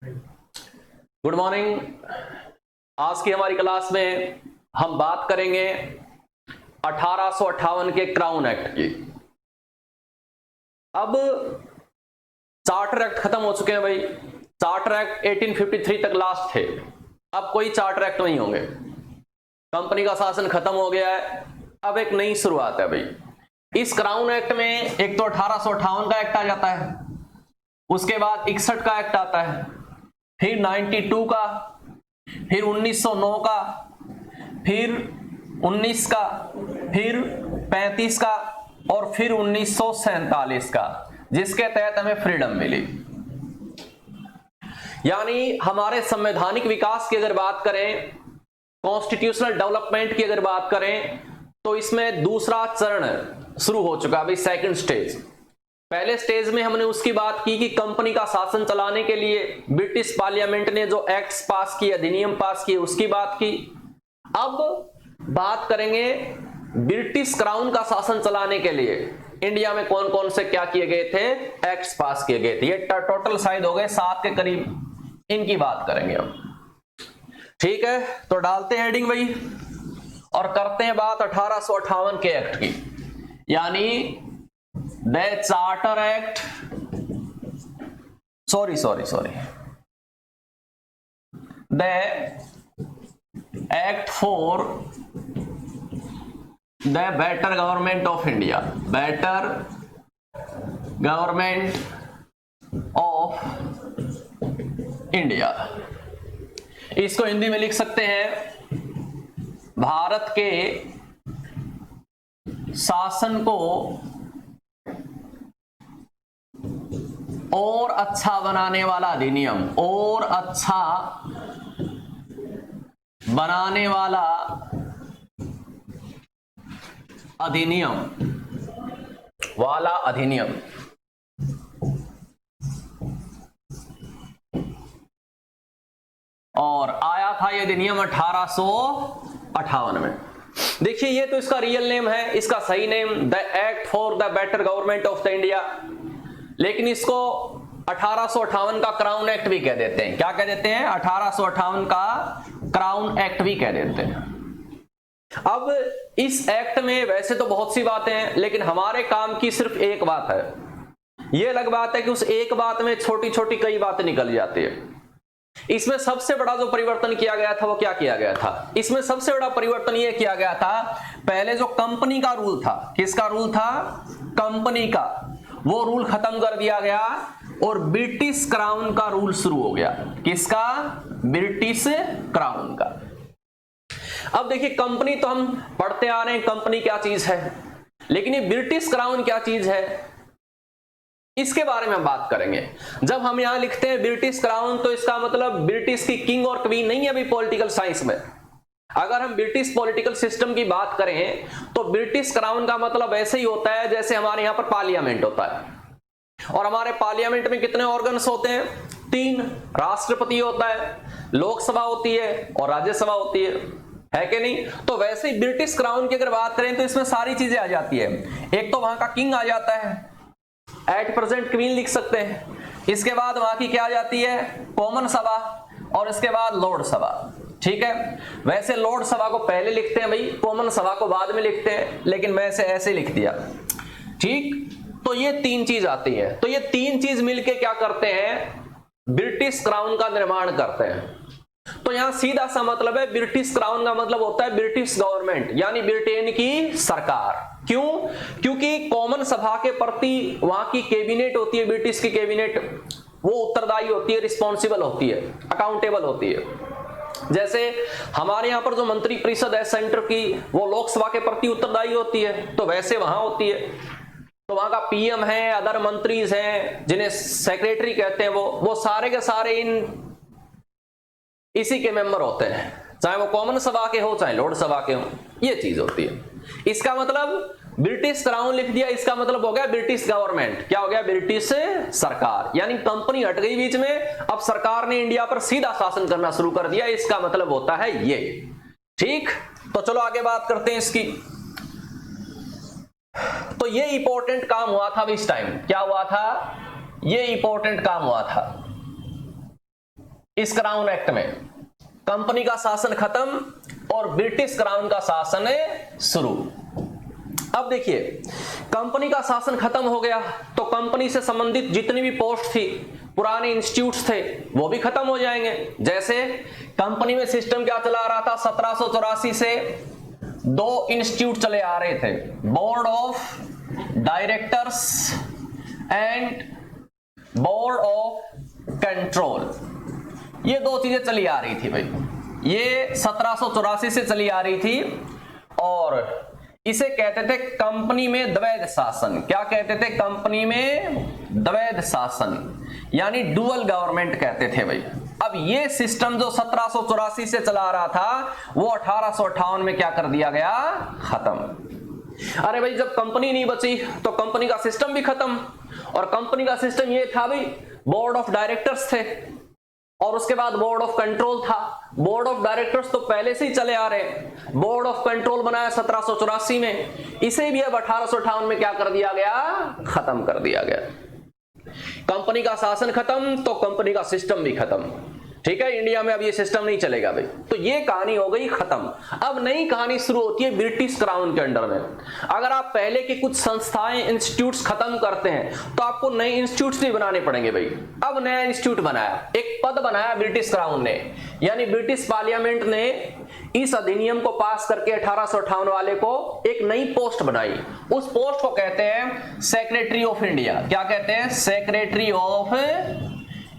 Good morning. आज की हमारी क्लास में हम बात करेंगे 1858 के क्राउन एक्ट की। अब चार्टर एक्ट खत्म हो चुके हैं भाई। चार्टर एक्ट 1853 तक लास्ट थे। अब कोई चार्टर एक्ट नहीं होंगे। कंपनी का शासन खत्म हो गया है। अब एक नई शुरुआत है भाई। इस क्राउन एक्ट में एक तो 1858 का एक्ट आ जाता है, उसके बाद 61 का एक्ट आता है, फिर 92 का, फिर 1909 का, फिर 19 का, फिर 35 का और फिर 1947 का, जिसके तहत हमें फ्रीडम मिली। यानी हमारे संवैधानिक विकास की अगर बात करें, कॉन्स्टिट्यूशनल डेवलपमेंट की अगर बात करें, तो इसमें दूसरा चरण शुरू हो चुका है भाई, सेकंड स्टेज। पहले स्टेज में हमने उसकी बात की कि कंपनी का शासन चलाने के लिए ब्रिटिश पार्लियामेंट ने जो एक्ट्स पास किए, अधिनियम पास किए, उसकी बात की। अब बात करेंगे ब्रिटिश क्राउन का शासन चलाने के लिए इंडिया में कौन कौन से क्या किए गए थे, एक्ट्स पास किए गए थे। ये टोटल शायद हो गए 7 के करीब, इनकी बात करेंगे हम। ठीक है, तो डालते हैं हेडिंग भाई और करते हैं बात 1858 के एक्ट की, यानी the charter act, the act for the better government of India, better government of India. इसको हिंदी में लिख सकते हैं, भारत के शासन को और अच्छा बनाने वाला अधिनियम, और अच्छा बनाने वाला अधिनियम वाला अधिनियम। और आया था ये अधिनियम 1858 में। देखिए, ये तो इसका रियल नेम है, इसका सही name the act for the better government of the India, लेकिन इसको 1858 का क्राउन एक्ट भी कह देते हैं। क्या कह देते हैं? 1858 का क्राउन एक्ट भी कह देते हैं। अब इस एक्ट में वैसे तो बहुत सी बातें हैं, लेकिन हमारे काम की सिर्फ एक बात है। यह अलग बात है कि उस एक बात में छोटी छोटी कई बातें निकल जाती है। इसमें सबसे बड़ा जो परिवर्तन किया गया था वो क्या किया गया था? इसमें सबसे बड़ा परिवर्तन यह किया गया था, पहले जो कंपनी का रूल था, किसका रूल था? कंपनी का, वो रूल खत्म कर दिया गया और ब्रिटिश क्राउन का रूल शुरू हो गया। किसका? ब्रिटिश क्राउन का। अब देखिए, कंपनी तो हम पढ़ते आ रहे हैं, कंपनी क्या चीज है, लेकिन ये ब्रिटिश क्राउन क्या चीज है, इसके बारे में हम बात करेंगे। जब हम यहां लिखते हैं ब्रिटिश क्राउन, तो इसका मतलब ब्रिटिश की किंग और क्वीन नहीं है अभी पॉलिटिकल साइंस में। अगर हम ब्रिटिश पॉलिटिकल सिस्टम की बात करें, तो ब्रिटिश क्राउन का मतलब ऐसे ही होता है जैसे हमारे यहां पर पार्लियामेंट होता है। और हमारे पार्लियामेंट में कितने ऑर्गन्स होते हैं? 3। राष्ट्रपति होता है, लोकसभा होती है और राज्यसभा होती है कि नहीं? तो वैसे ही ब्रिटिश क्राउन की अगर बात करें तो इसमें सारी चीजें आ जाती है। एक तो वहां का किंग आ जाता है, एट प्रेजेंट क्वीन लिख सकते हैं। इसके बाद वहां की क्या आ जाती है? कॉमन सभा, और इसके बाद लॉर्ड सभा। ठीक है, वैसे लॉर्ड सभा को पहले लिखते हैं भाई, कॉमन सभा को बाद में लिखते हैं, लेकिन मैं इसे ऐसे लिख दिया। ठीक, तो ये 3 चीज आती है। तो ये 3 चीज मिलके क्या करते हैं? ब्रिटिश क्राउन का निर्माण करते हैं। तो यहां सीधा सा मतलब है, ब्रिटिश क्राउन का मतलब होता है ब्रिटिश गवर्नमेंट, यानी ब्रिटेन की सरकार। क्यों? क्योंकि कॉमन सभा के प्रति वहां की कैबिनेट होती है, ब्रिटिश की कैबिनेट, वो उत्तरदायी होती है, रिस्पॉन्सिबल होती है, अकाउंटेबल होती है। जैसे हमारे यहां पर जो मंत्री परिषद है सेंटर की, वो लोकसभा के प्रति उत्तरदायी होती है, तो वैसे वहां होती है। तो वहां का पीएम है, अदर मंत्रीज हैं जिन्हें सेक्रेटरी कहते हैं, वो सारे के सारे इसी के मेंबर होते हैं, चाहे वो कॉमन सभा के हो चाहे लॉर्ड सभा के हो। ये चीज होती है। इसका मतलब ब्रिटिश क्राउन लिख दिया, इसका मतलब हो गया ब्रिटिश गवर्नमेंट। क्या हो गया? ब्रिटिश सरकार। यानी कंपनी हट गई बीच में, अब सरकार ने इंडिया पर सीधा शासन करना शुरू कर दिया। इसका मतलब होता है ये। ठीक, तो चलो आगे बात करते हैं इसकी। तो ये इंपॉर्टेंट काम हुआ था इस टाइम। क्या हुआ था? ये इंपॉर्टेंट काम हुआ था। इस क्राउन एक्ट में कंपनी का शासन खत्म और ब्रिटिश क्राउन का शासन शुरू। अब देखिए, कंपनी का शासन खत्म हो गया तो कंपनी से संबंधित जितनी भी पोस्ट थी, पुराने इंस्टीट्यूट्स थे, वो भी खत्म हो जाएंगे। जैसे कंपनी में सिस्टम क्या चला रहा था, 1784 से 2 इंस्टीट्यूट चले आ रहे थे, board of directors and board of control. ये 2 चीजें चली आ रही थी भाई, ये 1784 से चली आ रही थी और इसे कहते थे कंपनी में द्वैध शासन। क्या कहते थे? कंपनी में द्वैध शासन, यानी डुअल गवर्नमेंट कहते थे भाई। अब ये सिस्टम जो 1784 से चला रहा था वो 1858 में क्या कर दिया गया? खत्म। अरे भाई, जब कंपनी नहीं बची तो कंपनी का सिस्टम भी खत्म। और कंपनी का सिस्टम ये था भाई, बोर्ड ऑफ डायरेक्टर्स थे और उसके बाद बोर्ड ऑफ कंट्रोल था। बोर्ड ऑफ डायरेक्टर्स तो पहले से ही चले आ रहे, बोर्ड ऑफ कंट्रोल बनाया 1784 में, इसे भी अब 1858 में क्या कर दिया गया? खत्म कर दिया गया। कंपनी का शासन खत्म तो कंपनी का सिस्टम भी खत्म। ठीक है, इंडिया में अब ये सिस्टम नहीं चलेगा भाई। तो ये कहानी हो गई खत्म। अब नई कहानी शुरू होती है ब्रिटिश क्राउन के अंडर में। अगर आप पहले की कुछ संस्थाएं, इंस्टीट्यूट्स खत्म करते हैं तो आपको नए इंस्टीट्यूट्स भी बनाने पड़ेंगे भाई। अब नया इंस्टीट्यूट बनाया, एक पद बनाया ब्रिटिश क्राउन ने, यानी ब्रिटिश पार्लियामेंट ने इस अधिनियम को पास करके 1858 वाले को एक नई पोस्ट बनाई। उस पोस्ट को कहते हैं सेक्रेटरी ऑफ इंडिया। क्या कहते हैं? Secretary of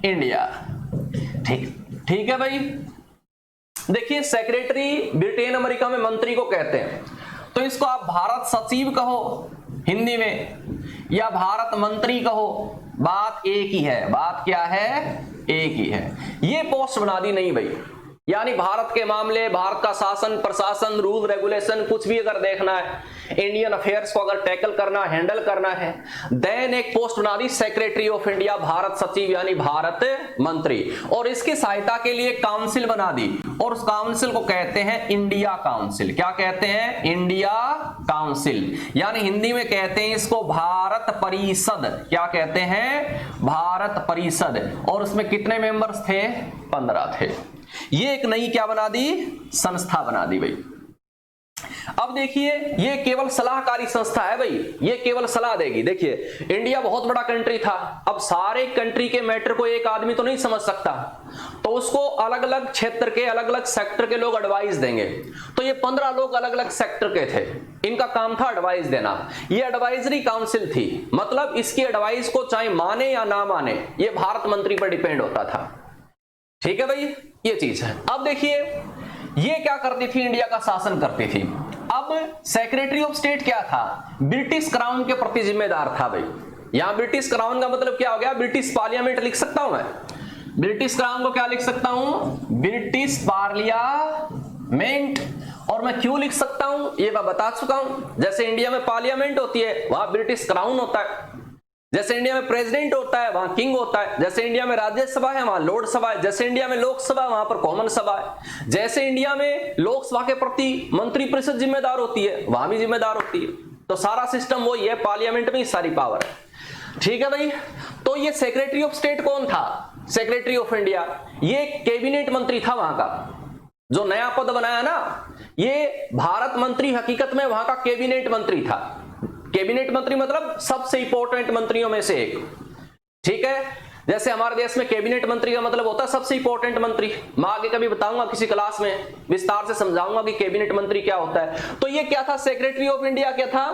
India. ठीक है भाई। देखिए, सेक्रेटरी ब्रिटेन अमेरिका में मंत्री को कहते हैं, तो इसको आप भारत सचिव कहो हिंदी में या भारत मंत्री कहो, बात एक ही है। बात क्या है? एक ही है। ये पोस्ट बना दी नहीं भाई, यानी भारत के मामले, भारत का शासन प्रशासन, रूल रेगुलेशन कुछ भी अगर देखना है, इंडियन अफेयर्स को अगर टैकल करना, हैंडल करना है, देन एक पोस्ट बना दी सेक्रेटरी ऑफ इंडिया, भारत सचिव यानी भारत मंत्री। और इसकी सहायता के लिए काउंसिल बना दी और उस काउंसिल को कहते हैं इंडिया काउंसिल। क्या कहते हैं? इंडिया काउंसिल, यानी हिंदी में कहते हैं इसको भारत परिषद। क्या कहते हैं? भारत परिषद। और उसमें कितने मेंबर्स थे? 15 थे। ये एक नई क्या बना दी? संस्था बना दी भाई। अब देखिए, ये केवल सलाहकारी संस्था है भाई, ये केवल सलाह देगी। देखिए, इंडिया बहुत बड़ा कंट्री था, अब सारे कंट्री के मैटर को एक आदमी तो नहीं समझ सकता, तो उसको अलग अलग क्षेत्र के, अलग अलग सेक्टर के लोग एडवाइस देंगे। तो ये 15 लोग अलग अलग सेक्टर के थे, इनका काम था एडवाइस देना। ये एडवाइजरी काउंसिल थी, मतलब इसकी एडवाइस को चाहे माने या ना माने, ये भारत मंत्री पर डिपेंड होता था। ठीक है भाई, ये चीज है। अब देखिए, ये क्या करती थी? इंडिया का शासन करती थी। अब सेक्रेटरी ऑफ स्टेट क्या था? ब्रिटिश क्राउन के प्रति जिम्मेदार था भाई। यहां ब्रिटिश क्राउन का मतलब क्या हो गया? ब्रिटिश पार्लियामेंट लिख सकता हूं मैं, ब्रिटिश क्राउन को क्या लिख सकता हूं? British parliament. और मैं क्यों लिख सकता हूं ये मैं बता चुका हूं। जैसे इंडिया में पार्लियामेंट होती है, वहां ब्रिटिश क्राउन होता है। जैसे इंडिया में प्रेसिडेंट होता है, वहां किंग होता है। जैसे इंडिया में राज्यसभा है, वहां लोकसभा है। जैसे इंडिया में लोकसभा, वहां पर कॉमन सभा है। जैसे इंडिया में लोकसभा के प्रति मंत्री परिषद जिम्मेदार होती है, वहां भी जिम्मेदार होती है। तो सारा सिस्टम वही है, पार्लियामेंट में सारी पावर है। ठीक है भाई। तो ये सेक्रेटरी ऑफ स्टेट कौन था? सेक्रेटरी ऑफ इंडिया, ये कैबिनेट मंत्री था वहां का, जो नया पद बनाया ना, ये भारत मंत्री हकीकत में वहां का कैबिनेट मंत्री था। कैबिनेट मंत्री मतलब सबसे इंपॉर्टेंट मंत्रियों में से एक। ठीक है, जैसे हमारे देश में कैबिनेट मंत्री का मतलब होता है सबसे इंपॉर्टेंट मंत्री। मैं आगे कभी बताऊंगा किसी क्लास में, विस्तार से समझाऊंगा कि कैबिनेट मंत्री क्या होता है। तो ये क्या था? सेक्रेटरी ऑफ इंडिया क्या था?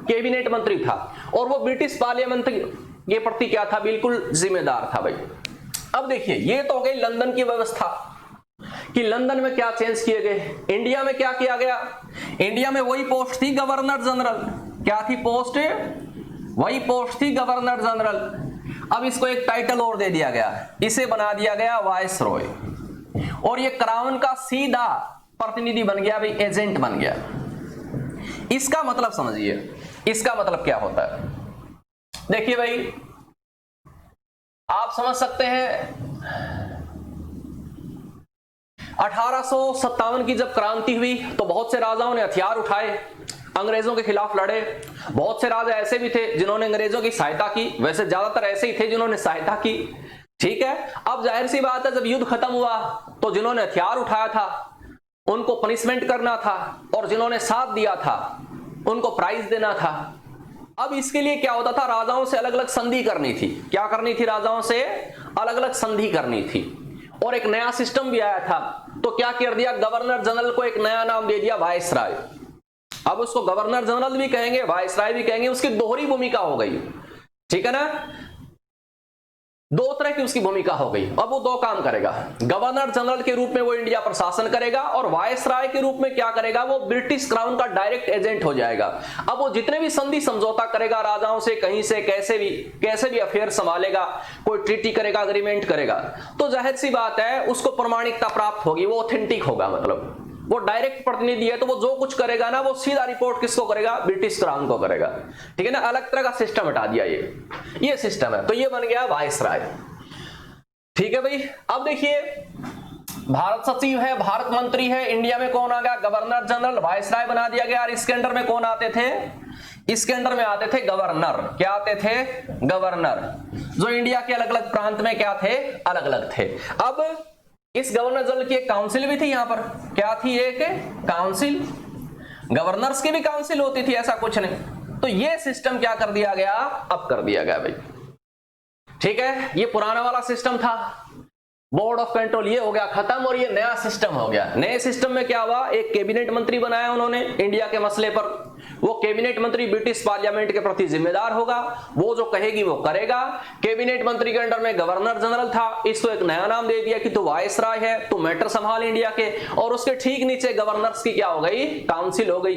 कैबिनेट मंत्री था। और वो ब्रिटिश पार्लियामेंट के प्रति क्या था? बिल्कुल जिम्मेदार था भाई। अब देखिए, ये तो हो गई लंदन की व्यवस्था कि लंदन में क्या चेंज किए गए। इंडिया में क्या किया गया? इंडिया में वही पोस्ट थी गवर्नर जनरल। क्या थी पोस्ट? वही पोस्ट थी गवर्नर जनरल। अब इसको एक टाइटल और दे दिया गया, इसे बना दिया गया वायसरॉय। और ये क्राउन का सीधा प्रतिनिधि बन गया भाई, एजेंट बन गया। इसका मतलब समझिए, इसका मतलब क्या होता है? देखिए भाई, आप समझ सकते हैं 1857 की जब क्रांति हुई तो बहुत से राजाओं ने हथियार उठाए, अंग्रेजों के खिलाफ लड़े। बहुत से राजा ऐसे भी थे जिन्होंने अंग्रेजों की सहायता की, वैसे ज्यादातर ऐसे ही थे जिन्होंने सहायता की। ठीक है। अब जाहिर सी बात है, जब युद्ध खत्म हुआ तो जिन्होंने हथियार उठाया था उनको पनिशमेंट करना था, और जिन्होंने साथ दिया था उनको प्राइज देना था। अब इसके लिए क्या होता था, राजाओं से अलग अलग संधि करनी थी। क्या करनी थी, राजाओं से अलग अलग संधि करनी थी। और एक नया सिस्टम भी आया था, तो क्या कर दिया, गवर्नर जनरल को एक नया नाम दे दिया, वायसराय। अब उसको गवर्नर जनरल भी कहेंगे, वायसराय भी कहेंगे, उसकी दोहरी भूमिका हो गई, ठीक है ना, दो तरह की उसकी भूमिका हो गई। अब वो दो काम करेगा, गवर्नर जनरल के रूप में वो इंडिया प्रशासन करेगा, और वायसराय के रूप में क्या करेगा, वो ब्रिटिश क्राउन का डायरेक्ट एजेंट हो जाएगा। अब वो जितने भी संधि समझौता करेगा राजाओं से, कहीं से कैसे भी अफेयर संभालेगा, कोई ट्रीटी करेगा, अग्रीमेंट करेगा, तो जाहिर सी बात है उसको प्रमाणिकता प्राप्त होगी, वो ऑथेंटिक होगा, मतलब वो डायरेक्ट प्रतिनिधि है, तो वो जो कुछ करेगा ना, वो सीधा रिपोर्ट किसको करेगा, ब्रिटिश क्राउन को करेगा, ठीक है ना। अलग तरह का सिस्टम हटा दिया, ये सिस्टम है, तो ये बन गया वायसराय, ठीक है भाई। अब देखिए, भारत सचिव है, भारत मंत्री है, इंडिया में कौन आ गया, गवर्नर जनरल, वायसराय बना दिया गया। और इसके अंडर में कौन आते थे, इसके अंडर में आते थे गवर्नर। क्या आते थे, गवर्नर, जो इंडिया के अलग अलग प्रांत में क्या थे, अलग अलग थे। अब इस गवर्नर जनरल की एक काउंसिल भी थी, यहां पर क्या थी, एक काउंसिल, गवर्नर्स की भी काउंसिल होती थी, ऐसा कुछ नहीं। तो ये सिस्टम क्या कर दिया गया, अब कर दिया गया भाई, ठीक है। ये पुराना वाला सिस्टम था, बोर्ड ऑफ कंट्रोल, ये हो गया खत्म, और ये नया सिस्टम हो गया। नए सिस्टम में क्या हुआ, एक कैबिनेट मंत्री बनाया उन्होंने इंडिया के मसले पर। वो कैबिनेट मंत्री ब्रिटिश पार्लियामेंट के प्रति जिम्मेदार होगा, वो जो कहेगी वो करेगा। कैबिनेट मंत्री के अंडर में गवर्नर जनरल था, इसको एक नया नाम दे दिया कि तू वायसराय है, तू मैटर संभाल इंडिया के। और उसके ठीक नीचे गवर्नर्स की क्या हो गई, काउंसिल हो गई,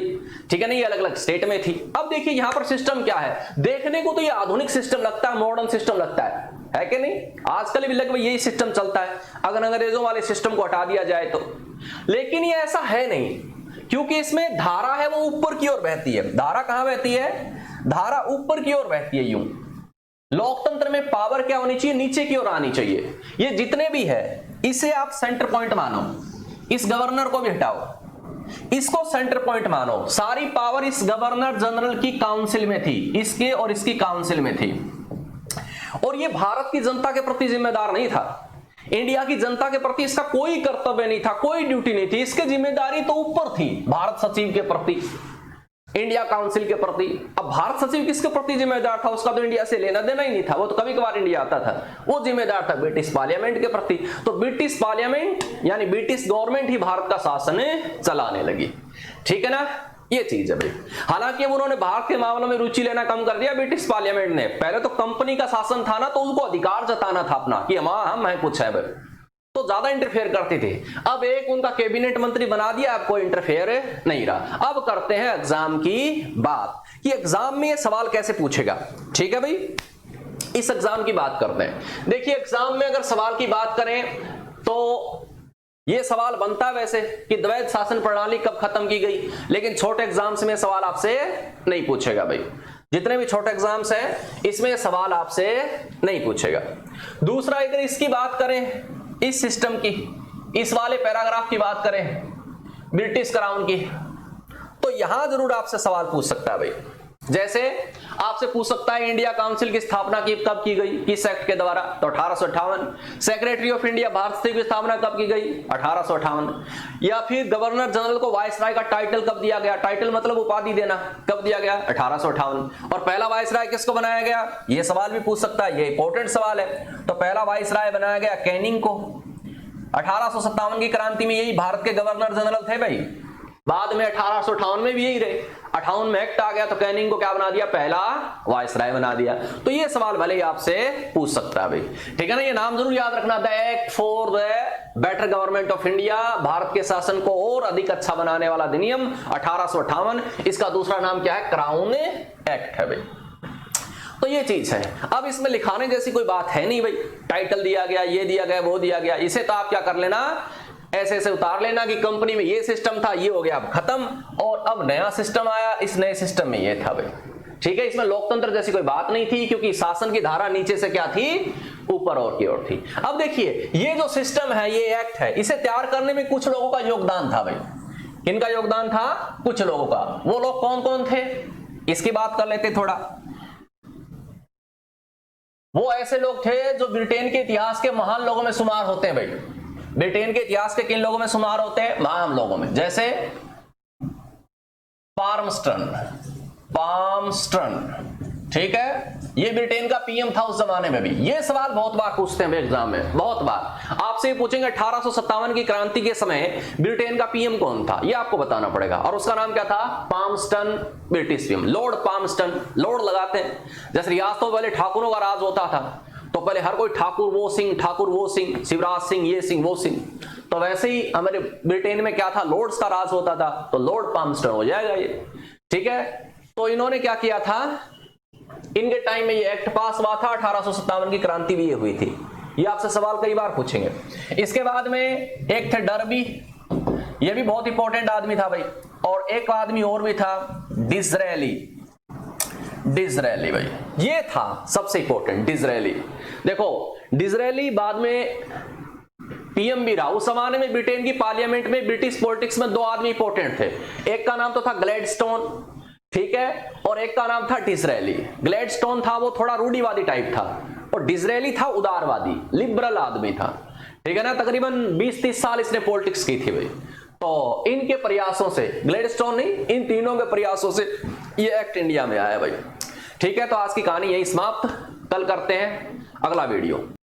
ठीक है ना, ये अलग अलग स्टेट में थी। अब देखिए यहां पर सिस्टम क्या है, देखने को तो ये आधुनिक सिस्टम लगता है, मॉडर्न सिस्टम लगता है कि नहीं, आजकल भी लगभग यही सिस्टम चलता है, अगर अंग्रेजों वाले सिस्टम को हटा दिया जाए तो। लेकिन ये ऐसा है नहीं, क्योंकि इसमें धारा है वो ऊपर की ओर बहती है। धारा कहां बहती है, धारा ऊपर की ओर बहती है। यूं लोकतंत्र में पावर क्या होनी चाहिए, नीचे की ओर आनी चाहिए। ये जितने भी है इसे आप सेंटर पॉइंट मानो, इस गवर्नर को भी हटाओ, इसको सेंटर पॉइंट मानो। सारी पावर इस गवर्नर जनरल की काउंसिल में थी, इसके और इसकी काउंसिल में थी। और ये भारत की जनता के प्रति जिम्मेदार नहीं था, इंडिया की जनता के प्रति इसका कोई कर्तव्य नहीं था, कोई ड्यूटी नहीं थी, इसकी जिम्मेदारी तो ऊपर थी, भारत सचिव के प्रति, इंडिया काउंसिल के प्रति। अब भारत सचिव किसके प्रति जिम्मेदार था, उसका तो इंडिया से लेना देना ही नहीं था, वो तो कभी कभार इंडिया आता था। वो जिम्मेदार था ब्रिटिश पार्लियामेंट के प्रति। तो ब्रिटिश पार्लियामेंट यानी ब्रिटिश गवर्नमेंट ही भारत का शासन चलाने लगी, ठीक है ना, ये चीज है भाई। हालांकि अब उन्होंने भारत के मामलों में रुचि लेना कम कर दिया ब्रिटिश पार्लियामेंट ने। पहले तो कंपनी का शासन था ना, तो उनको अधिकार जताना था अपना कि हम हैं कुछ है भाई, तो ज्यादा इंटरफेयर करते थे। अब एक उनका कैबिनेट मंत्री बना दिया, अब कोई इंटरफेयर नहीं रहा। अब करते हैं एग्जाम की बात कि एग्जाम में ये सवाल कैसे पूछेगा, ठीक है भाई, इस एग्जाम की बात करते हैं। देखिए एग्जाम में अगर सवाल की बात करें तो ये सवाल बनता है वैसे कि द्वैध शासन प्रणाली कब खत्म की गई, लेकिन छोटे एग्जाम्स में सवाल आपसे नहीं पूछेगा भाई। जितने भी छोटे एग्जाम्स हैं इसमें सवाल आपसे नहीं पूछेगा। दूसरा, अगर इसकी बात करें, इस सिस्टम की, इस वाले पैराग्राफ की बात करें ब्रिटिश क्राउन की, तो यहां जरूर आपसे सवाल पूछ सकता है भाई। जैसे आपसे पूछ सकता है इंडिया काउंसिल की स्थापना कब की गई, किस एक्ट के द्वारा, तो 1858। सेक्रेटरी ऑफ इंडिया भारत सचिव की स्थापना कब की गई, 1858। या फिर गवर्नर जनरल को वायसराय का टाइटल कब दिया गया, टाइटल मतलब उपाधि देना, कब दिया गया, 1858। और पहला वायसराय किसको बनाया गया, यह सवाल भी पूछ सकता है, ये इंपॉर्टेंट सवाल है। तो पहला वायसराय बनाया गया कैनिंग को। 1857 की क्रांति में यही भारत के गवर्नर जनरल थे भाई। बाद में 1858 में भी यही रहे। 58 में एक्ट आ गया तो कैनिंग को क्या बना दिया, पहला वायसराय बना दिया। तो ये सवाल भले ही आपसे पूछ सकता है भाई, ठीक है ना। ये नाम जरूर याद रखना, the act for the better government of India, Bharat के शासन को और अधिक अच्छा बनाने वाला अधिनियम 1858। इसका दूसरा नाम क्या है, क्राउन एक्ट है भाई। तो ये चीज है। अब इसमें लिखाने जैसी कोई बात है नहीं भाई, टाइटल दिया गया, ये दिया गया, वो दिया गया, इसे तो आप क्या कर लेना, ऐसे ऐसे उतार लेना कि कंपनी में ये सिस्टम था, ये हो गया अब खत्म, और अब नया सिस्टम आया, इस नए सिस्टम में ये था भाई, ठीक है। इसमें लोकतंत्र जैसी कोई बात नहीं थी, क्योंकि शासन की धारा नीचे से क्या थी, ऊपर और की ओर थी। अब देखिए ये जो सिस्टम है, ये एक्ट है, इसे तैयार करने में कुछ लोगों का योगदान था भाई। किनका योगदान था, कुछ लोगों का। वो लोग कौन कौन थे, इसकी बात कर लेते थोड़ा। वो ऐसे लोग थे जो ब्रिटेन के इतिहास के महान लोगों में शुमार होते हैं भाई। ब्रिटेन के इतिहास के किन लोगों में शुमार होते हैं? महान लोगों में, जैसे पाल्मस्टन, ठीक है, ये ब्रिटेन का पीएम था उस जमाने में भी। ये सवाल बहुत बार पूछते हैं एग्जाम में, बहुत बार आपसे पूछेंगे 1857 की क्रांति के समय ब्रिटेन का पीएम कौन था, ये आपको बताना पड़ेगा, और उसका नाम क्या था? पाल्मस्टन, ब्रिटिश पीएम, लॉर्ड पाल्मस्टन। लॉर्ड लगाते हैं, जैसे रियासतों पहले ठाकुरों का राज होता था, तो पहले हर कोई ठाकुर वो सिंह, शिवराज सिंह, ये सिंह वो सिंह, तो वैसे ही हमारे ब्रिटेन में क्या था? लॉर्ड्स का राज होता था, तो लॉर्ड पाल्मस्टन हो जाएगा ये, ठीक है। तो इन्होंने क्या किया था, इनके टाइम में ये एक्ट पास हुआ था, 1857 की क्रांति भी ये हुई थी। ये आपसे सवाल कई बार पूछेंगे। इसके बाद में एक थे डर्बी, ये भी बहुत इंपॉर्टेंट आदमी था भाई, और एक आदमी और भी था डिसरेली भाई, ये था सबसे इंपॉर्टेंट डिसरेली। देखो डिसरेली बाद में पीएम भी रहा। उस जमाने में ब्रिटेन की पार्लियामेंट में ब्रिटिश पॉलिटिक्स में दो आदमी इंपॉर्टेंट थे, एक का नाम तो था ग्लैडस्टोन, ठीक है, और एक का नाम था डिसरेली। ग्लैडस्टोन था वो थोड़ा रूढ़िवादी टाइप था, और डिसरेली था उदारवादी, लिबरल आदमी था, ठीक है ना। तकरीबन 20-30 साल इसने पॉलिटिक्स की थी भाई। तो इनके प्रयासों से, ग्लैडस्टोन नहीं, इन तीनों के प्रयासों से ये एक्ट इंडिया में आया भाई, ठीक है। तो आज की कहानी यही समाप्त, कल करते हैं अगला वीडियो।